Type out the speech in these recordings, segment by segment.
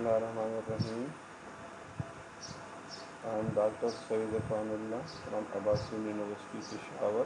Bismillahirrahmanirrahim. I am Dr. Saeed Irfanullah from Abbasian University Peshawar.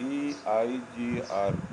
EIGRP?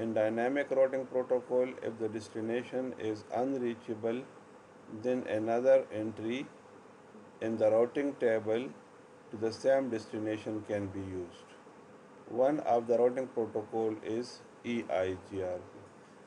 In dynamic routing protocol, if the destination is unreachable, then another entry in the routing table to the same destination can be used. One of the routing protocol is EIGRP.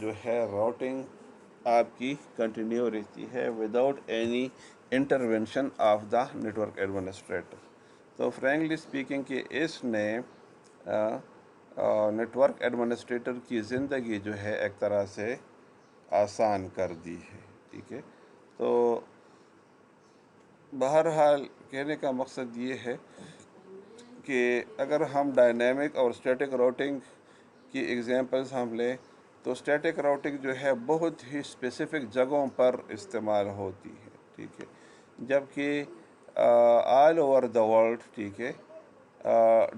جو ہے routing آپ کی continue رہتی ہے without any intervention of the network administrator. تو frankly speaking کہ اس نے network administrator کی زندگی جو ہے ایک طرح سے آسان کر دی ہے. ٹھیک ہے. تو بہرحال کہنے کا مقصد یہ ہے کہ اگر ہم ڈائنامک اور اسٹیٹک راؤٹنگ کی ایگزامپلس ہم لیں تو اسٹیٹک راؤٹنگ جو ہے بہت ہی اسپیسیفک جگہوں پر استعمال ہوتی ہے. ٹھیک ہے. جبکہ آل اوور دا ورلڈ ٹھیک ہے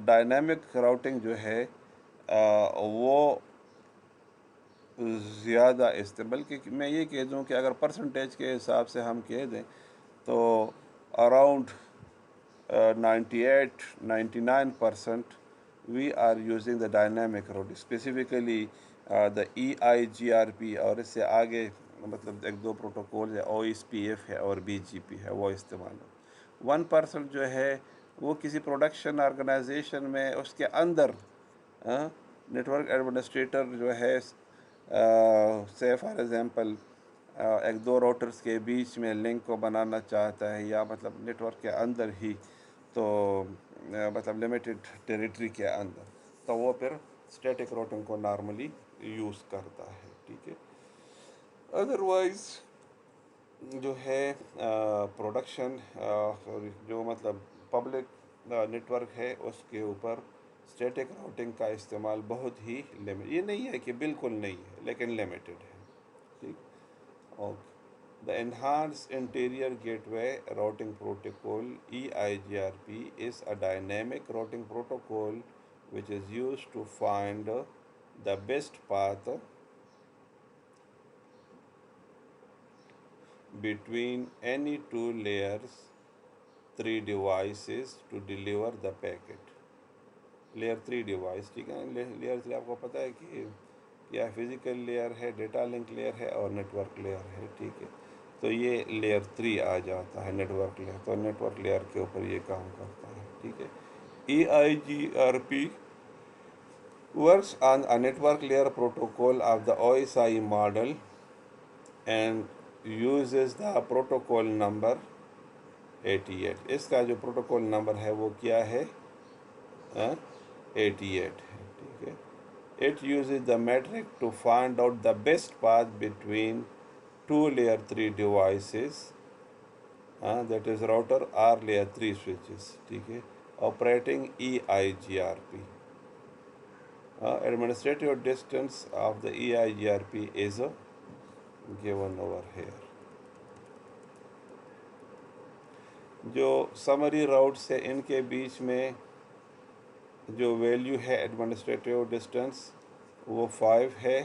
ڈائنامک راؤٹنگ جو ہے وہ زیادہ بلکہ میں یہ کہہ دوں کہ اگر پرسنٹیج کے حساب سے ہم کہہ دیں تو around 98-99% we are using the dynamic routing, specifically the EIGRP اور اس سے آگے مطلب ایک دو پروٹوکول ہے OSPF ہے اور BGP ہے وہ استعمال ہو. 1% جو ہے وہ کسی پروڈکشن آرگنائزیشن میں اس کے اندر نیٹورک ایڈمنسٹریٹر جو ہے سے فار ایگزامپل ایک دو روٹرز کے بیچ میں لنک کو بنانا چاہتا ہے یا مطلب نیٹ ورک کے اندر ہی تو مطلب لمیٹڈ ٹیریٹری کے اندر تو وہ پھر اسٹیٹک راؤٹنگ کو نارملی یوز کرتا ہے. ٹھیک ہے. ادروائز جو ہے پروڈکشن جو مطلب پبلک نیٹ ورک ہے اس کے اوپر اسٹیٹک راؤٹنگ کا استعمال بہت ہی یہ نہیں ہے کہ بالکل نہیں ہے لیکن لمیٹڈ ہے. ٹھیک. Okay. The Enhanced Interior Gateway Routing Protocol (EIGRP) is a dynamic routing protocol which is used to find the best path between any two layers 3 devices to deliver the packet. Layer 3 device ٹھیک ہے. Layer 3 آپ کو پتہ ہے کہ یا physical layer ہے, data link layer ہے اور نیٹ ورک لیئر ہے. ٹھیک ہے. تو یہ لیئر 3 آ جاتا ہے نیٹ ورک لیئر. تو نیٹ ورک لیئر کے اوپر یہ کام کرتا ہے. ٹھیک ہے. EIGRP works on a network layer protocol of the OSI model and uses the protocol number 88. اس کا جو پروٹوکول نمبر ہے وہ کیا ہے 88 ہے. ٹھیک ہے. It uses the metric to find out the best path between two layer 3 devices that is router or layer 3 switches. ٹھیک ہے. Operating EIGRP. Administrative distance of the EIGRP is given over here. جو summary route سے ان کے بیچ میں جو value ہے administrative distance وہ 5 ہے.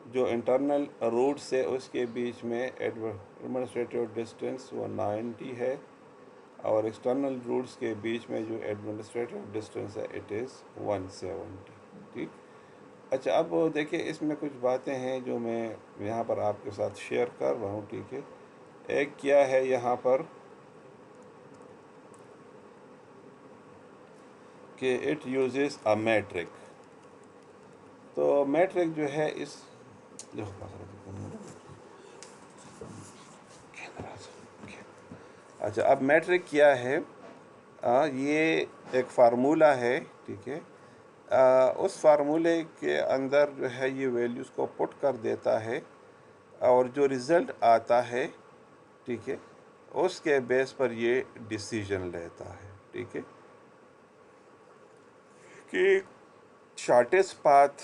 جو انٹرنل روٹ سے اس کے بیچ میں ایڈمنسٹریٹیو ڈسٹنس وہ 90 ہے اور ایکسٹرنل روٹس کے بیچ میں جو ایڈمنسٹریٹیو ڈسٹنس ہے اٹ از 170. ٹھیک. اچھا اب دیکھیں اس میں کچھ باتیں ہیں جو میں یہاں پر آپ کے ساتھ شیئر کر رہا ہوں. ٹھیک ہے. ایک کیا ہے یہاں پر کہ اٹ یوزز اے میٹرک. تو میٹرک جو ہے اس اچھا اب میٹرک کیا ہے یہ ایک فارمولہ ہے. ٹھیک ہے. اس فارمولے کے اندر جو ہے یہ ویلیوز کو پٹ کر دیتا ہے اور جو رزلٹ آتا ہے ٹھیک ہے اس کے بیس پر یہ ڈیسیجن لیتا ہے. ٹھیک ہے. کہ شارٹیسٹ پاتھ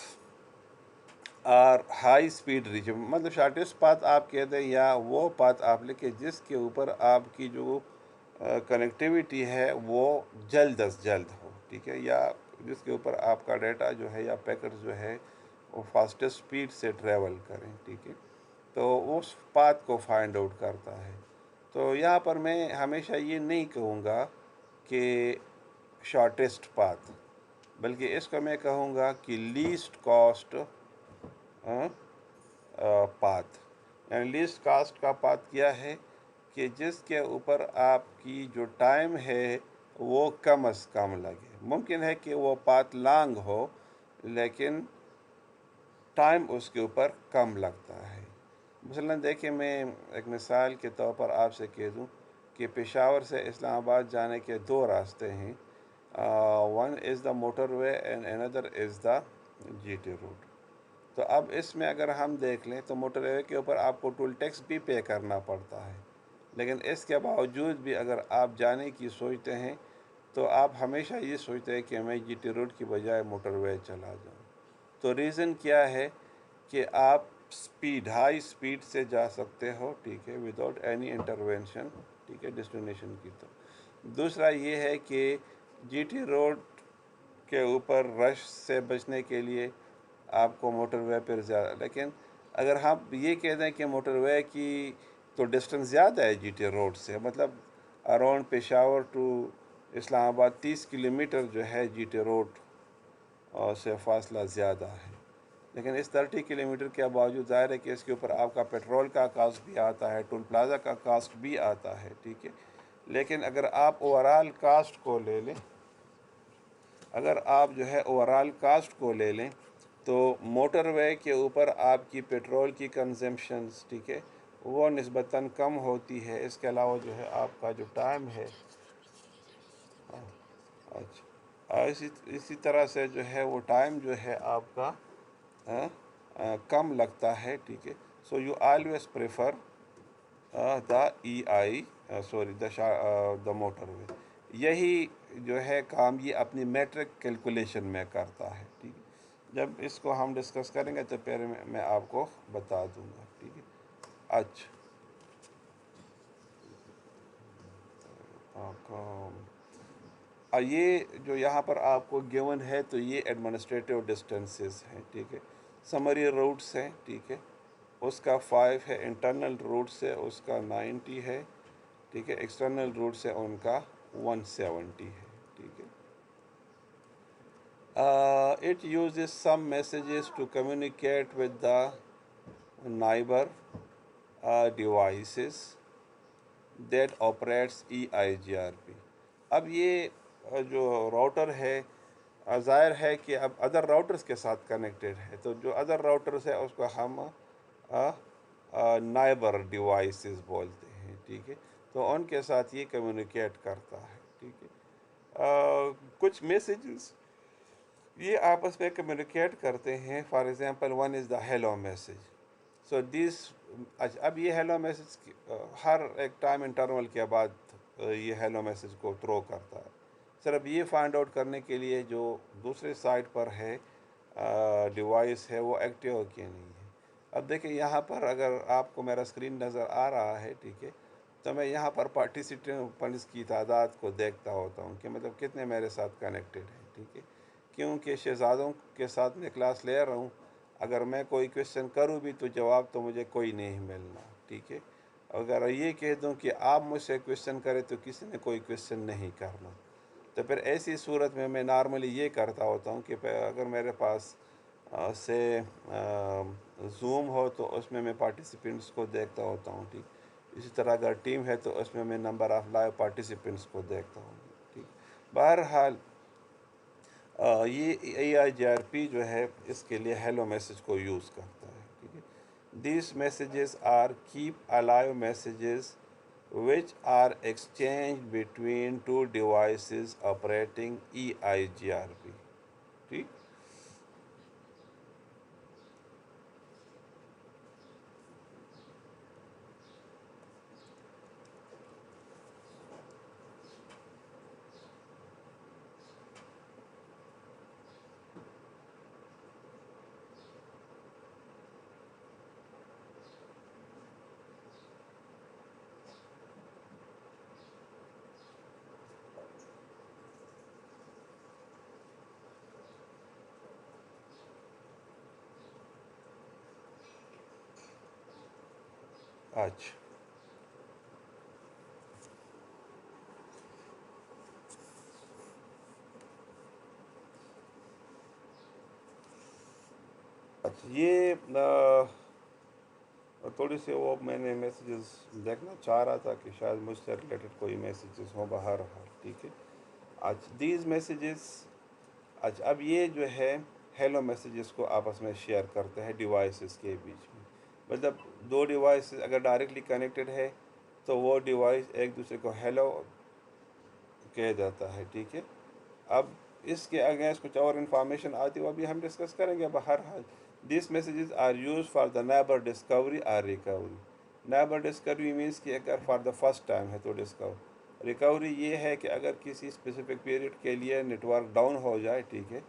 اور ہائی اسپیڈ ریچ مطلب شارٹیسٹ پاتھ آپ کہتے ہیں یا وہ پاتھ آپ لکھیں جس کے اوپر آپ کی جو کنیکٹیویٹی ہے وہ جلد از جلد ہو. ٹھیک ہے. یا جس کے اوپر آپ کا ڈیٹا جو ہے یا پیکٹ جو ہے وہ فاسٹسٹ اسپیڈ سے ٹریول کریں. ٹھیک ہے. تو اس پاتھ کو فائنڈ آؤٹ کرتا ہے. تو یہاں پر میں ہمیشہ یہ نہیں کہوں گا کہ شارٹیسٹ پاتھ بلکہ اس کو میں کہوں گا کہ لیسٹ کاسٹ پاتھ. یعنی لیسٹ کاسٹ کا پاتھ کیا ہے کہ جس کے اوپر آپ کی جو ٹائم ہے وہ کم از کم لگے. ممکن ہے کہ وہ پاتھ لانگ ہو لیکن ٹائم اس کے اوپر کم لگتا ہے. مثلاً دیکھیں میں ایک مثال کے طور پر آپ سے کہہ دوں کہ پشاور سے اسلام آباد جانے کے دو راستے ہیں. One is the motorway and another is the G T route. تو اب اس میں اگر ہم دیکھ لیں تو موٹر وے کے اوپر آپ کو ٹول ٹیکس بھی پے کرنا پڑتا ہے، لیکن اس کے باوجود بھی اگر آپ جانے کی سوچتے ہیں تو آپ ہمیشہ یہ سوچتے ہیں کہ میں جی ٹی روڈ کی بجائے موٹر وے چلا جاؤں. تو ریزن کیا ہے کہ آپ ہائی اسپیڈ سے جا سکتے ہو، ٹھیک ہے، وداؤٹ اینی انٹروینشن، ٹھیک ہے، ڈیسٹینیشن کی طرف. دوسرا یہ ہے کہ جی ٹی روڈ کے اوپر رش سے بچنے کے لیے آپ کو موٹر وے پر زیادہ، لیکن اگر ہم یہ کہہ دیں کہ موٹر وے کی تو ڈسٹنس زیادہ ہے جی ٹی روڈ سے، مطلب اراؤنڈ پشاور ٹو اسلام آباد 30 کلومیٹر جو ہے جی ٹی روڈ سے فاصلہ زیادہ ہے. لیکن اس 30 کلومیٹر کے باوجود ظاہر ہے کہ اس کے اوپر آپ کا پیٹرول کا کاسٹ بھی آتا ہے، ٹول پلازا کا کاسٹ بھی آتا ہے، ٹھیک ہے. لیکن اگر آپ اوورال کاسٹ کو لے لیں، اگر آپ جو ہے اوورال کاسٹ کو لے لیں تو موٹر وے کے اوپر آپ کی پیٹرول کی کنزمپشنز، ٹھیک ہے، وہ نسبتاً کم ہوتی ہے. اس کے علاوہ جو ہے آپ کا جو ٹائم ہے، اچھا، اسی طرح سے جو ہے وہ ٹائم جو ہے آپ کا کم لگتا ہے، ٹھیک ہے. So you always prefer the E I sorry the motorway. یہی جو ہے کام یہ اپنی میٹرک کیلکولیشن میں کرتا ہے، ٹھیک ہے. جب اس کو ہم ڈسکس کریں گے تو پھر میں آپ کو بتا دوں گا، ٹھیک ہے. اچھا، یہ جو یہاں پر آپ کو گیون ہے تو یہ ایڈمنسٹریٹو ڈسٹینسز ہیں، ٹھیک ہے. سمری روٹس ہیں، ٹھیک ہے، اس کا 5 ہے. انٹرنل روٹ سے اس کا 90 ہے، ٹھیک ہے. ایکسٹرنل روٹ سے ان کا 170 ہے، ٹھیک ہے. It uses some messages to communicate with the neighbour devices that operates E I G R P. اب یہ جو راؤٹر ہے ظاہر ہے کہ اب ادر راؤٹرز کے ساتھ کنیکٹڈ ہے، تو جو ادر راؤٹرز ہے اس کو ہم نائبر ڈیوائسز بولتے ہیں، ٹھیک ہے. تو ان کے ساتھ یہ کمیونیکیٹ کرتا ہے، ٹھیک ہے. کچھ میسیجز یہ آپس میں کمیونیکیٹ کرتے ہیں. For example one is the hello message. So this اب یہ ہیلو میسیج ہر ایک ٹائم انٹرول کے بعد یہ ہیلو میسیج کو تھرو کرتا ہے، صرف یہ فائنڈ آؤٹ کرنے کے لیے جو دوسرے سائٹ پر ہے ڈیوائس ہے وہ ایکٹیو کہ نہیں ہے. اب دیکھیں یہاں پر اگر آپ کو میرا اسکرین نظر آ رہا ہے، ٹھیک ہے، تو میں یہاں پر پارٹیسپینٹس کی تعداد کو دیکھتا ہوتا ہوں کہ مطلب کتنے میرے ساتھ کنیکٹڈ ہیں، ٹھیک ہے. کیونکہ شہزادوں کے ساتھ میں کلاس لے رہا ہوں، اگر میں کوئی کویشچن کروں بھی تو جواب تو مجھے کوئی نہیں ملنا، ٹھیک ہے. اگر یہ کہہ دوں کہ آپ مجھ سے کویشچن کریں تو کسی نے کوئی کویشچن نہیں کرنا. تو پھر ایسی صورت میں نارملی یہ کرتا ہوتا ہوں کہ اگر میرے پاس سے زوم ہو تو اس میں پارٹیسپینٹس کو دیکھتا ہوتا ہوں، ٹھیک. اسی طرح اگر ٹیم ہے تو اس میں نمبر آف لائیو پارٹیسپینٹس کو دیکھتا ہوں، ٹھیک. بہرحال یہ اے آئی جی آر پی جو ہے اس کے لیے ہیلو میسیج کو یوز کرتا ہے، ٹھیک ہے. These messages are keep alive messages which are exchanged between two devices operating EIGRP. ٹھیک. اچھا، یہ تھوڑی سی وہ میں نے میسیجز دیکھنا چاہ رہا تھا کہ شاید مجھ سے ریلیٹڈ کوئی میسیجز ہوں. بہرحال ٹھیک ہے. اچھا دیز میسیجز، اچھا اب یہ جو ہے ہیلو میسیجز کو آپس میں شیئر کرتے ہیں ڈیوائسز کے بیچ میں. مطلب دو ڈیوائسز اگر ڈائریکٹلی کنیکٹڈ ہے تو وہ ڈیوائس ایک دوسرے کو ہیلو کہہ جاتا ہے. ٹھیک ہے. اب اس کے اگینسٹ کچھ اور انفارمیشن آتی ہے وہ بھی ہم ڈسکس کریں گے. بہرحال these messages are use for the neighbour discovery or recovery. Neighbour discovery means کہ اگر فار دا فرسٹ ٹائم ہے تو ڈسکور. ریکوری یہ ہے کہ اگر کسی اسپیسیفک پیریڈ کے لیے نیٹ ورک ڈاؤن ہو جائے، ٹھیک ہے،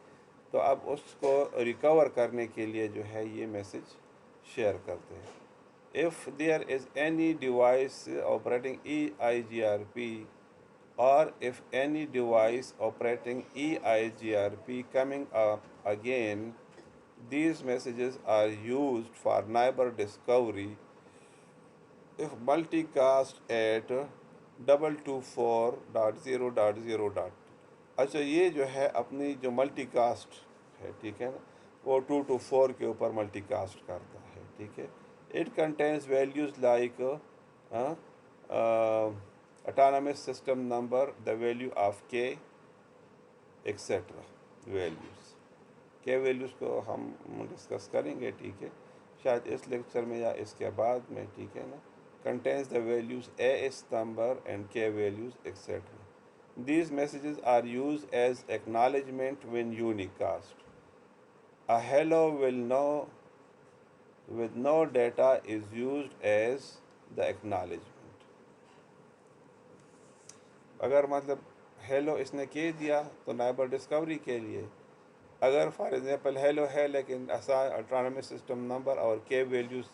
تو اب اس کو ریکور کرنے کے لیے جو ہے یہ میسیج شیئر کرتے ہیں. If there is any device operating EIGRP or if any device operating EIGRP coming up again, these messages are used for neighbor discovery if multicast at 224.0.0. اچھا یہ جو ہے اپنی جو ملٹی کاسٹ ہے، ٹھیک ہے نا، وہ 224 کے اوپر ملٹی کاسٹ کرتا ہے. ٹھیک ہے. It contains values like autonomous system number, the value of کے ایکسیٹرا ویلیوز. کے ویلیوز کو ہم ڈسکس کریں گے. ٹھیک ہے، شاید اس لیکچر میں یا اس کے بعد میں. ٹھیک ہے نا. contains the values AS number and K values etc. These messages are used as acknowledgement when unicast. A hello will know with no data is used as the acknowledgement. اگر مطلب ہیلو اس نے کہہ دیا تو نائبر ڈسکوری کے لیے. اگر for example hello ہے لیکن اٹانومس سسٹم نمبر اور کے ویلیوز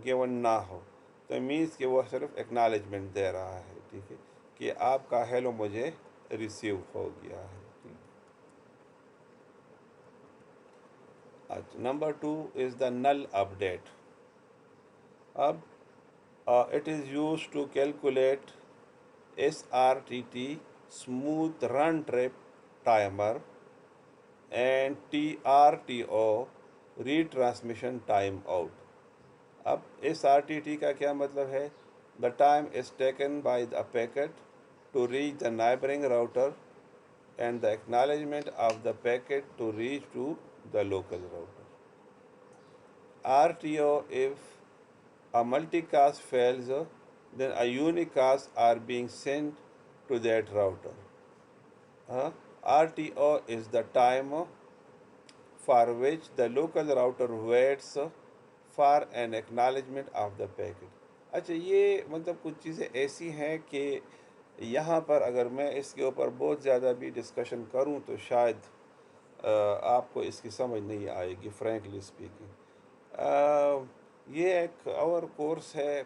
گیون نہ ہو تو مینس کہ وہ صرف ایکنالجمنٹ دے رہا ہے. ٹھیک ہے، کہ آپ کا ہیلو مجھے ریسیو ہو گیا ہے. اچھا number 2 is the null update. اب it is use to calculate SRTT smooth run trip timer and TRTO retransmission time out. اب SRTT کا کیا مطلب ہے؟ The time is taken by the packet to reach the neighboring router and the acknowledgement of the packet to reach to the local router. RTO, if a multicast fails, then a unicast are being sent to that router. RTO is the time for which the local router waits for an acknowledgement of the packet. اچھا یہ مطلب کچھ چیزیں ایسی ہیں کہ یہاں پر اگر میں اس کے اوپر بہت زیادہ بھی ڈسکشن کروں تو شاید آپ کو اس کی سمجھ نہیں آئے گی فرینکلی اسپیکنگ. یہ ایک اور کورس ہے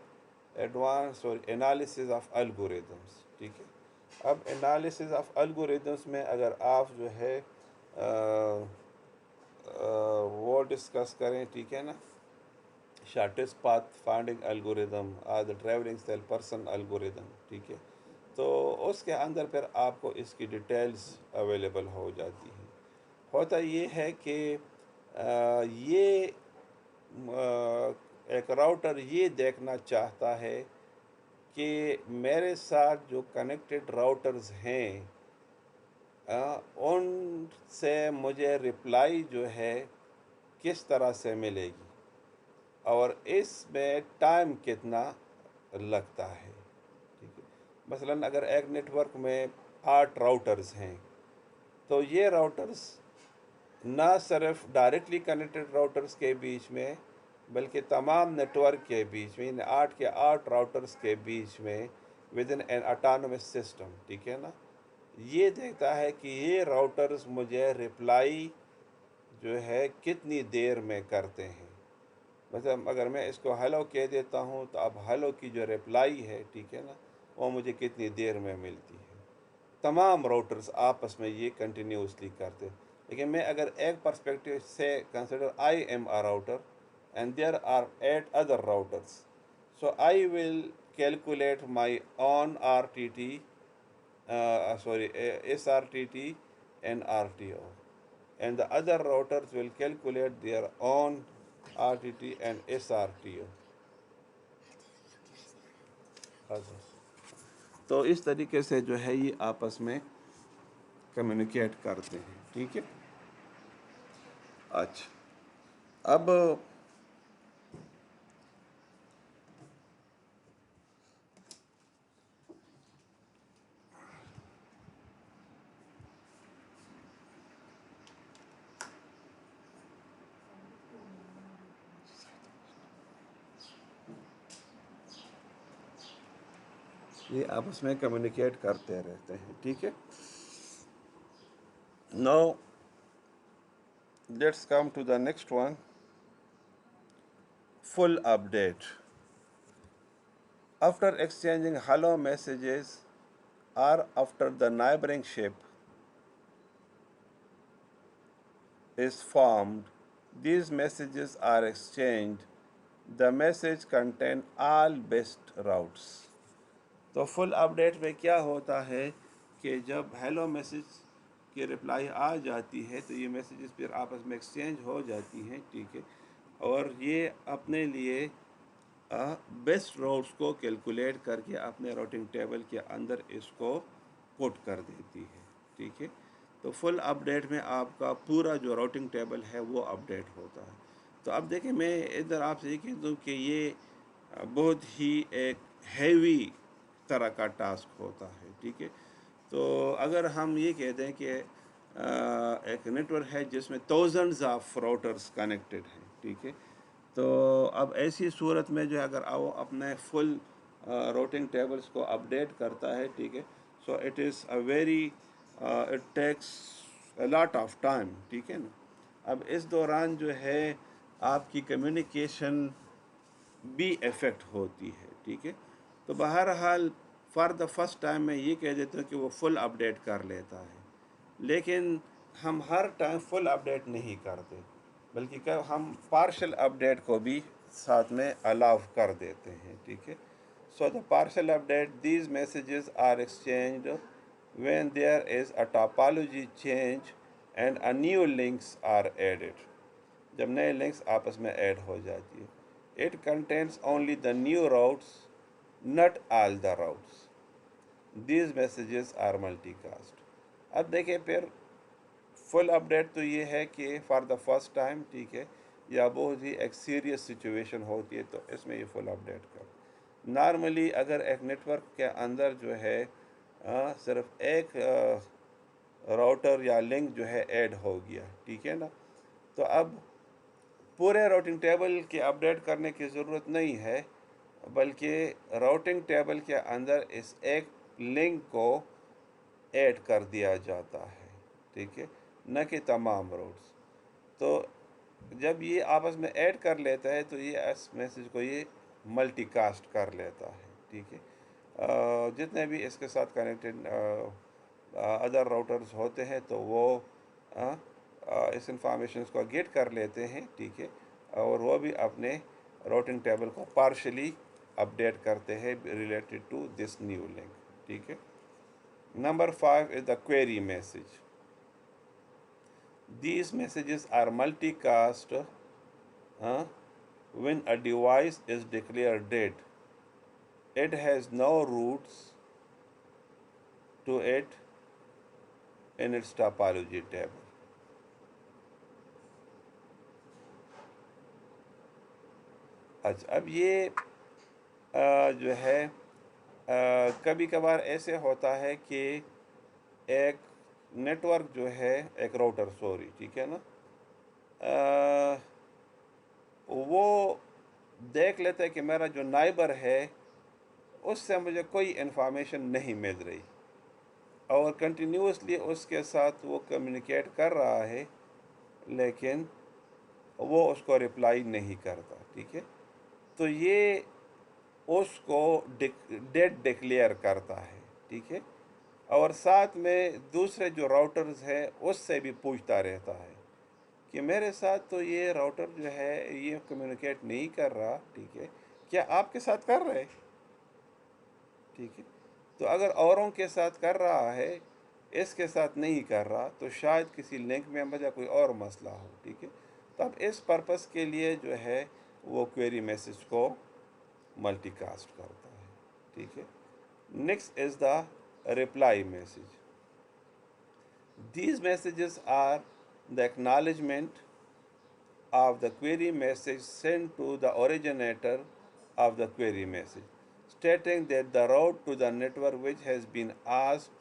ایڈوانس اور انالیسز آف الگوریدمس. ٹھیک ہے. اب انالیسز آف الگوریدمس میں اگر آپ جو ہے وہ ڈسکس کریں، ٹھیک ہے نا، شارٹیسٹ پاتھ فائنڈنگ الگوریدم اور دا ٹریولنگ سیل پرسن الگوریدم. ٹھیک ہے، تو اس کے اندر پھر آپ کو اس کی ڈیٹیلز اویلیبل ہو جاتی ہیں. ہوتا یہ ہے کہ یہ ایک راؤٹر یہ دیکھنا چاہتا ہے کہ میرے ساتھ جو کنیکٹڈ راؤٹرز ہیں ان سے مجھے رپلائی جو ہے کس طرح سے ملے گی اور اس میں ٹائم کتنا لگتا ہے. ٹھیک ہے. مثلاً اگر ایک نیٹ ورک میں 8 راؤٹرز ہیں تو یہ راؤٹرز نہ صرف ڈائریکٹلی کنیکٹڈ راؤٹرز کے بیچ میں بلکہ تمام نیٹ ورک کے بیچ میں، یعنی 8 کے 8 راؤٹرز کے بیچ میں with in an autonomous system. ٹھیک ہے نا، یہ دیکھتا ہے کہ یہ راؤٹرز مجھے رپلائی جو ہے کتنی دیر میں کرتے ہیں. مثلا اگر میں اس کو ہیلو کہہ دیتا ہوں تو اب ہیلو کی جو رپلائی ہے، ٹھیک ہے نا، وہ مجھے کتنی دیر میں ملتی ہے. تمام راؤٹرز آپس میں یہ کنٹینیوسلی کرتے. لیکن میں اگر ایک پرسپیکٹیو سے consider I am a router and there are 8 other routers, so I will calculate my own RTT, SRTT and RTO, and the other routers will calculate their own RTT and SRTO. تو اس طریقے سے جو ہے یہ آپس میں communicate کرتے ہیں. ٹھیک ہے. اچھا اب یہ آپس میں کمیونیکیٹ کرتے رہتے ہیں. ٹھیک ہے. Now let's come to the next one. Full update. After exchanging hello messages or after the neighboring ship is formed, these messages are exchanged. The message contain all best routes. تو فل update میں کیا ہوتا ہے کہ جب hello message کی reply آ جاتی ہے تو یہ میسیجز پھر آپس میں ایکسچینج ہو جاتی ہیں. ٹھیک ہے. اور یہ اپنے لیے بیسٹ روٹس کو کیلکولیٹ کر کے اپنے راؤٹنگ ٹیبل کے اندر اس کو پٹ کر دیتی ہے. ٹھیک ہے. تو فل اپڈیٹ میں آپ کا پورا جو راؤٹنگ ٹیبل ہے وہ اپڈیٹ ہوتا ہے. تو اب دیکھیں میں ادھر آپ سے یہ کہہ دوں کہ یہ بہت ہی ایک ہیوی طرح کا ٹاسک ہوتا ہے. ٹھیک ہے. تو اگر ہم یہ کہہ دیں کہ ایک نیٹ ورک ہے جس میں تھاؤزنڈز آف راؤٹرز کنیکٹڈ ہیں. ٹھیک ہے. تو اب ایسی صورت میں جو ہے اگر وہ اپنے فل راؤٹنگ ٹیبلز کو اپڈیٹ کرتا ہے. ٹھیک ہے. So it is a very it takes a lot of time. ٹھیک ہے نا. اب اس دوران جو ہے آپ کی کمیونیکیشن بھی افیکٹ ہوتی ہے. ٹھیک ہے. تو بہرحال فار دا فرسٹ ٹائم میں یہ کہہ دیتا ہوں کہ وہ فل اپڈیٹ کر لیتا ہے. لیکن ہم ہر ٹائم فل اپڈیٹ نہیں کرتے بلکہ ہم پارشل اپڈیٹ کو بھی ساتھ میں الاؤ کر دیتے ہیں. ٹھیک ہے. So the partial update these messages are exchanged when there is a topology change and a new links are added. جب نئے لنکس آپس میں ایڈ ہو جاتی ہے. It contains only the new routes, not all the routes. These messages are multicast. اب دیکھیں پھر فل update تو یہ ہے کہ فار دا فرسٹ ٹائم. ٹھیک ہے. یا بہت ہی ایک سیریس سچویشن ہوتی ہے تو اس میں یہ فل اپڈیٹ کر. نارملی اگر ایک نیٹ ورک کے اندر جو ہے صرف ایک راؤٹر یا لنک جو ہے ایڈ ہو گیا. ٹھیک ہے نا. تو اب پورے راؤٹنگ ٹیبل کی اپڈیٹ کرنے کی ضرورت نہیں ہے بلکہ راؤٹنگ ٹیبل کے اندر اس ایک لنک کو ایڈ کر دیا جاتا ہے. ٹھیک ہے. نہ کہ تمام روٹس. تو جب یہ آپس میں ایڈ کر لیتا ہے تو یہ اس میسیج کو یہ ملٹی کاسٹ کر لیتا ہے. ٹھیک ہے. جتنے بھی اس کے ساتھ کنیکٹڈ ادر راؤٹرز ہوتے ہیں تو وہ اس انفارمیشنز کو گیٹ کر لیتے ہیں. ٹھیک ہے. اور وہ بھی اپنے راؤٹنگ ٹیبل کو پارشلی اپڈیٹ کرتے ہیں related to this new link. ٹھیک ہے. Number 5 is the query message. These messages are multicast when a device is declared dead. It has no routes to it in its topology table. اچھا اب یہ جو ہے کبھی کبھار ایسے ہوتا ہے کہ ایک نیٹ ورک جو ہے ایک راؤٹر ٹھیک ہے نا وہ دیکھ لیتا ہے کہ میرا جو نائبر ہے اس سے مجھے کوئی انفارمیشن نہیں مل رہی اور کنٹینیوسلی اس کے ساتھ وہ کمیونیکیٹ کر رہا ہے لیکن وہ اس کو رپلائی نہیں کرتا. ٹھیک ہے. تو یہ اس کو ڈیڈ ڈکلیئر کرتا ہے. ٹھیک ہے. اور ساتھ میں دوسرے جو راؤٹرز ہے اس سے بھی پوچھتا رہتا ہے کہ میرے ساتھ تو یہ راؤٹر جو ہے یہ کمیونیکیٹ نہیں کر رہا. ٹھیک ہے. کیا آپ کے ساتھ کر رہے؟ ٹھیک ہے. تو اگر اوروں کے ساتھ کر رہا ہے اس کے ساتھ نہیں کر رہا تو شاید کسی لنک میں یا کوئی اور مسئلہ ہو. ٹھیک ہے. تو اب اس پرپس کے لیے جو ہے وہ کوئری میسیج کو ملٹی کاسٹ کرتا ہے. ٹھیک ہے. Next is the reply message. These messages are the acknowledgement of the query message sent to the originator of the query message, stating that the route to the network which has been asked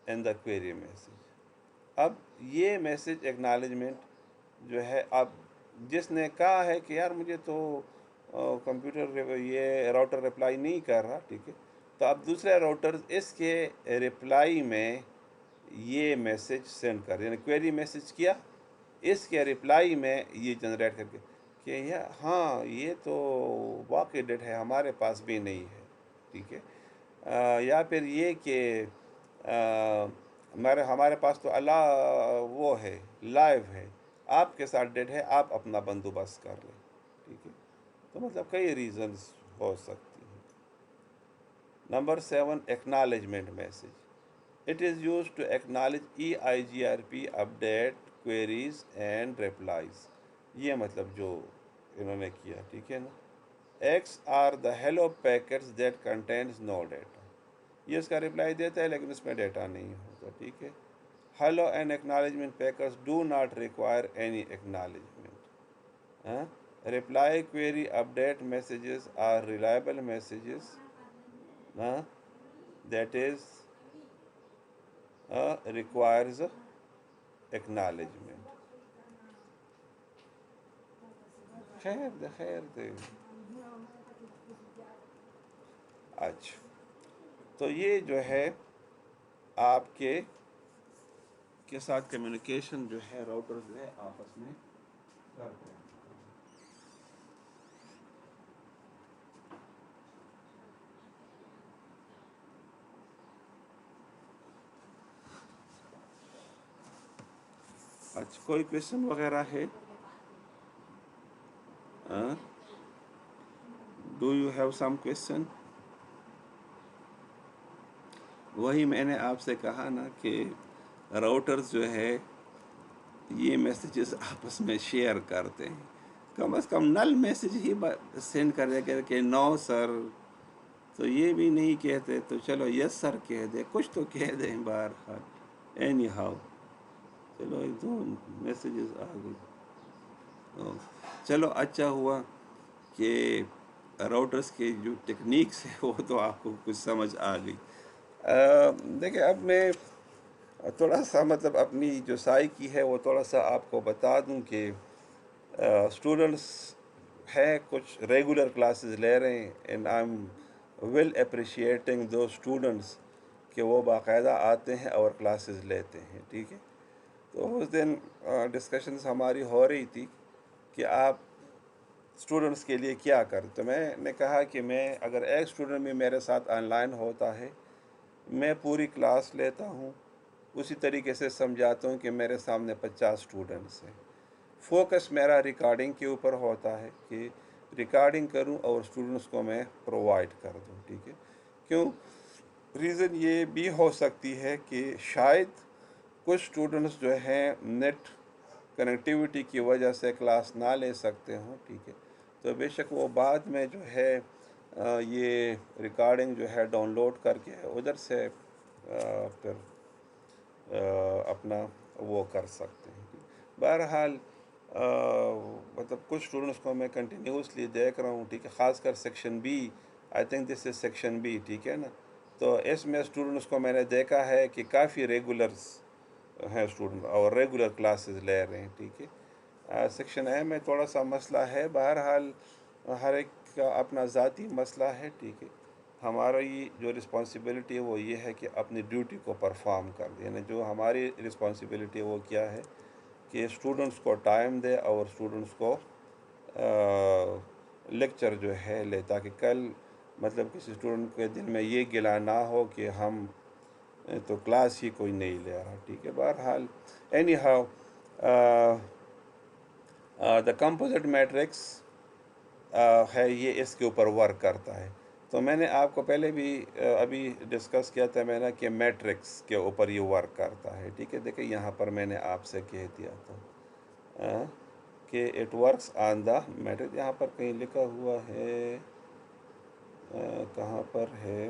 in the query message. اب یہ message acknowledgement جو ہے، اب جس نے کہا ہے کہ یار مجھے تو کمپیوٹر یہ راؤٹر رپلائی نہیں کر رہا، ٹھیک ہے، تو اب دوسرے راؤٹر اس کے رپلائی میں یہ میسج سینڈ کر، یعنی کوئری میسج کیا، اس کے رپلائی میں یہ جنریٹ کر کے کہ ہاں یہ تو واقعی ڈیٹ ہے، ہمارے پاس بھی نہیں ہے، ٹھیک ہے، یا پھر یہ کہ ہمارے پاس تو اللہ وہ ہے، لائیو ہے، آپ کے ساتھ ڈیٹ ہے، آپ اپنا بندوبست کر لیں، ٹھیک ہے، تو مطلب کئی ریزنز ہو سکتی ہیں۔ Number 7، acknowledgement message. It is used to acknowledge EIGRP update queries and replies. یہ مطلب جو انہوں نے کیا، ٹھیک ہے نا. X are the hello packets that contains no data. یہ اس کا رپلائی دیتا ہے لیکن اس میں ڈیٹا نہیں ہوتا، ٹھیک ہے. Hello and acknowledgement packets do not require any acknowledgement. Reply query update messages are reliable messages that is requires acknowledgement. خیر دے. اچھا، تو یہ جو ہے آپ کے ساتھ کمیونیکیشن جو ہے راؤٹر جو ہے آپس میں کرتے ہیں. اچھا، کوئی کویشچن وغیرہ ہے؟ Do you have some question? وہی میں نے آپ سے کہا نا کہ راؤٹرز جو ہے یہ میسیجز آپس میں شیئر کرتے ہیں، کم از کم نل میسیج ہی سینڈ کر دے کہ نو سر، تو یہ بھی نہیں کہتے تو چلو یس سر کہہ دے، کچھ تو کہہ دیں بہرحال. اینی ہاؤ، چلو ایک دو میسیجز آ گئی. چلو اچھا ہوا کہ راؤٹرز کے جو ٹیکنیکس ہے وہ تو آپ کو کچھ سمجھ آ گئی. دیکھیں اب میں تھوڑا سا مطلب اپنی جو سائیکی ہے وہ تھوڑا سا آپ کو بتا دوں کہ اسٹوڈنٹس ہے کچھ ریگولر کلاسز لے رہے ہیں، and I am well appreciating two students کہ وہ باقاعدہ آتے ہیں اور کلاسز لیتے ہیں، ٹھیک ہے. تو اس دن ڈسکشنز ہماری ہو رہی تھی کہ آپ اسٹوڈنٹس کے لیے کیا کریں. تو میں نے کہا کہ میں اگر ایک اسٹوڈنٹ بھی میرے ساتھ آن لائن ہوتا ہے، میں پوری کلاس لیتا ہوں، اسی طریقے سے سمجھاتا ہوں کہ میرے سامنے 50 اسٹوڈنٹس ہیں. فوکس میرا ریکارڈنگ کے اوپر ہوتا ہے کہ ریکارڈنگ کروں اور اسٹوڈنٹس کو میں پرووائڈ کر دوں، ٹھیک ہے. کیوں؟ ریزن یہ بھی ہو سکتی ہے کہ شاید کچھ اسٹوڈنٹس جو ہیں نیٹ کنیکٹیوٹی کی وجہ سے کلاس نہ لے سکتے ہوں، ٹھیک ہے، تو بے شک وہ بعد میں جو ہے یہ ریکارڈنگ جو ہے ڈاؤن لوڈ کر کے ادھر سے پھر اپنا وہ کر سکتے ہیں. بہرحال مطلب کچھ اسٹوڈنٹس کو میں کنٹینیوسلی دیکھ رہا ہوں، ٹھیک ہے، خاص کر section B, I think this is section B, ٹھیک ہے نا. تو اس میں اسٹوڈنٹس کو میں نے دیکھا ہے کہ کافی ریگولرز ہیں اسٹوڈنٹ اور ریگولر کلاسز لے رہے ہیں، ٹھیک ہے. سیکشن اے میں تھوڑا سا مسئلہ ہے، بہرحال ہر ایک کا اپنا ذاتی مسئلہ ہے، ٹھیک ہے. ہماری جو رسپانسبلٹی ہے وہ یہ ہے کہ اپنی ڈیوٹی کو پرفارم کر دیں، یعنی جو ہماری رسپانسبلٹی وہ کیا ہے کہ اسٹوڈنٹس کو ٹائم دے اور اسٹوڈنٹس کو لیکچر جو ہے لے، تاکہ کل مطلب کسی اسٹوڈنٹ کے دل میں یہ گلا نہ ہو کہ ہم تو کلاس ہی کوئی نہیں لے رہا، ٹھیک ہے. بہرحال any how the composite matrix ہے، یہ اس کے اوپر ورک کرتا ہے. تو میں نے آپ کو پہلے بھی ابھی ڈسکس کیا تھا میں نے کہ میٹرکس کے اوپر یہ ورک کرتا ہے، ٹھیک ہے. دیکھیں یہاں پر میں نے آپ سے کہہ دیا تھا کہ it works on the matrix. یہاں پر کہیں لکھا ہوا ہے، کہاں پر ہے،